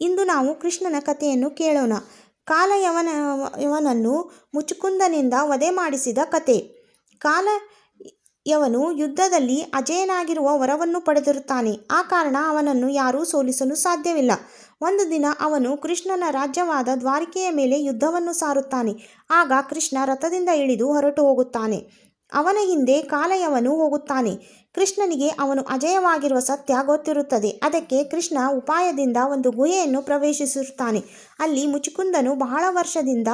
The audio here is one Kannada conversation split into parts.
ಇಂದು ನಾವು ಕೃಷ್ಣನ ಕಥೆಯನ್ನು ಕೇಳೋಣ. ಕಾಲಯವನನ್ನು ಮುಚುಕುಂದನಿಂದ ವಧೆ ಮಾಡಿಸಿದ ಕಥೆ. ಕಾಲಯವನು ಯುದ್ಧದಲ್ಲಿ ಅಜೇಯನಾಗಿರುವ ವರವನ್ನು ಪಡೆದಿರುತ್ತಾನೆ. ಆ ಕಾರಣ ಅವನನ್ನು ಯಾರೂ ಸೋಲಿಸಲು ಸಾಧ್ಯವಿಲ್ಲ. ಒಂದು ದಿನ ಅವನು ಕೃಷ್ಣನ ರಾಜ್ಯವಾದ ದ್ವಾರಕೆಯ ಮೇಲೆ ಯುದ್ಧವನ್ನು ಸಾರುತ್ತಾನೆ. ಆಗ ಕೃಷ್ಣ ರಥದಿಂದ ಇಳಿದು ಹೊರಟು ಹೋಗುತ್ತಾನೆ. ಅವನ ಹಿಂದೆ ಕಾಲಯವನು ಹೋಗುತ್ತಾನೆ. ಕೃಷ್ಣನಿಗೆ ಅವನು ಅಜೇಯವಾಗಿರುವ ಸತ್ಯ ಗೊತ್ತಿರುತ್ತದೆ. ಅದಕ್ಕೆ ಕೃಷ್ಣ ಉಪಾಯದಿಂದ ಒಂದು ಗುಹೆಯನ್ನು ಪ್ರವೇಶಿಸಿರುತ್ತಾನೆ. ಅಲ್ಲಿ ಮುಚುಕುಂದನು ಬಹಳ ವರ್ಷದಿಂದ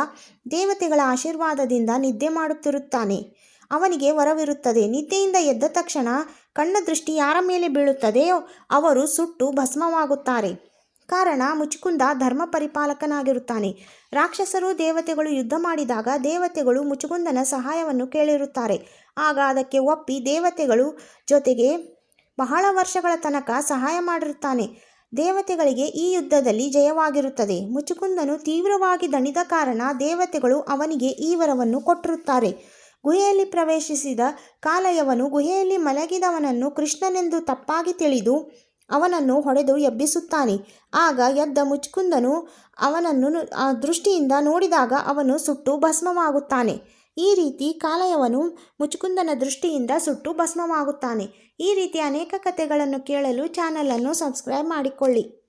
ದೇವತೆಗಳ ಆಶೀರ್ವಾದದಿಂದ ನಿದ್ದೆ ಮಾಡುತ್ತಿರುತ್ತಾನೆ. ಅವನಿಗೆ ವರವಿರುತ್ತದೆ. ನಿದ್ದೆಯಿಂದ ಎದ್ದ ತಕ್ಷಣ ಕಣ್ಣ ದೃಷ್ಟಿ ಯಾರ ಮೇಲೆ ಬೀಳುತ್ತದೆಯೋ ಅವರು ಸುಟ್ಟು ಭಸ್ಮವಾಗುತ್ತಾರೆ. ಕಾರಣ ಮುಚುಕುಂದ ಧರ್ಮ ಪರಿಪಾಲಕನಾಗಿರುತ್ತಾನೆ. ರಾಕ್ಷಸರು ದೇವತೆಗಳು ಯುದ್ಧ ಮಾಡಿದಾಗ ದೇವತೆಗಳು ಮುಚುಕುಂದನ ಸಹಾಯವನ್ನು ಕೇಳಿರುತ್ತಾರೆ. ಆಗ ಅದಕ್ಕೆ ಒಪ್ಪಿ ದೇವತೆಗಳು ಜೊತೆಗೆ ಬಹಳ ವರ್ಷಗಳ ತನಕ ಸಹಾಯ ಮಾಡಿರುತ್ತಾನೆ. ದೇವತೆಗಳಿಗೆ ಈ ಯುದ್ಧದಲ್ಲಿ ಜಯವಾಗಿರುತ್ತದೆ. ಮುಚುಕುಂದನು ತೀವ್ರವಾಗಿ ದಣಿದ ಕಾರಣ ದೇವತೆಗಳು ಅವನಿಗೆ ಈ ವರವನ್ನು ಕೊಟ್ಟಿರುತ್ತಾರೆ. ಗುಹೆಯಲ್ಲಿ ಪ್ರವೇಶಿಸಿದ ಕಾಲಯವನು ಗುಹೆಯಲ್ಲಿ ಮಲಗಿದವನನ್ನು ಕೃಷ್ಣನೆಂದು ತಪ್ಪಾಗಿ ತಿಳಿದು ಅವನನ್ನು ಹೊಡೆದು ಎಬ್ಬಿಸುತ್ತಾನೆ. ಆಗ ಎದ್ದ ಮುಚುಕುಂದನು ಅವನನ್ನು ದೃಷ್ಟಿಯಿಂದ ನೋಡಿದಾಗ ಅವನು ಸುಟ್ಟು ಭಸ್ಮವಾಗುತ್ತಾನೆ. ಈ ರೀತಿ ಕಾಲಯವನು ಮುಚುಕುಂದನ ದೃಷ್ಟಿಯಿಂದ ಸುಟ್ಟು ಭಸ್ಮವಾಗುತ್ತಾನೆ. ಈ ರೀತಿ ಅನೇಕ ಕಥೆಗಳನ್ನು ಕೇಳಲು ಚಾನಲನ್ನು ಸಬ್ಸ್ಕ್ರೈಬ್ ಮಾಡಿಕೊಳ್ಳಿ.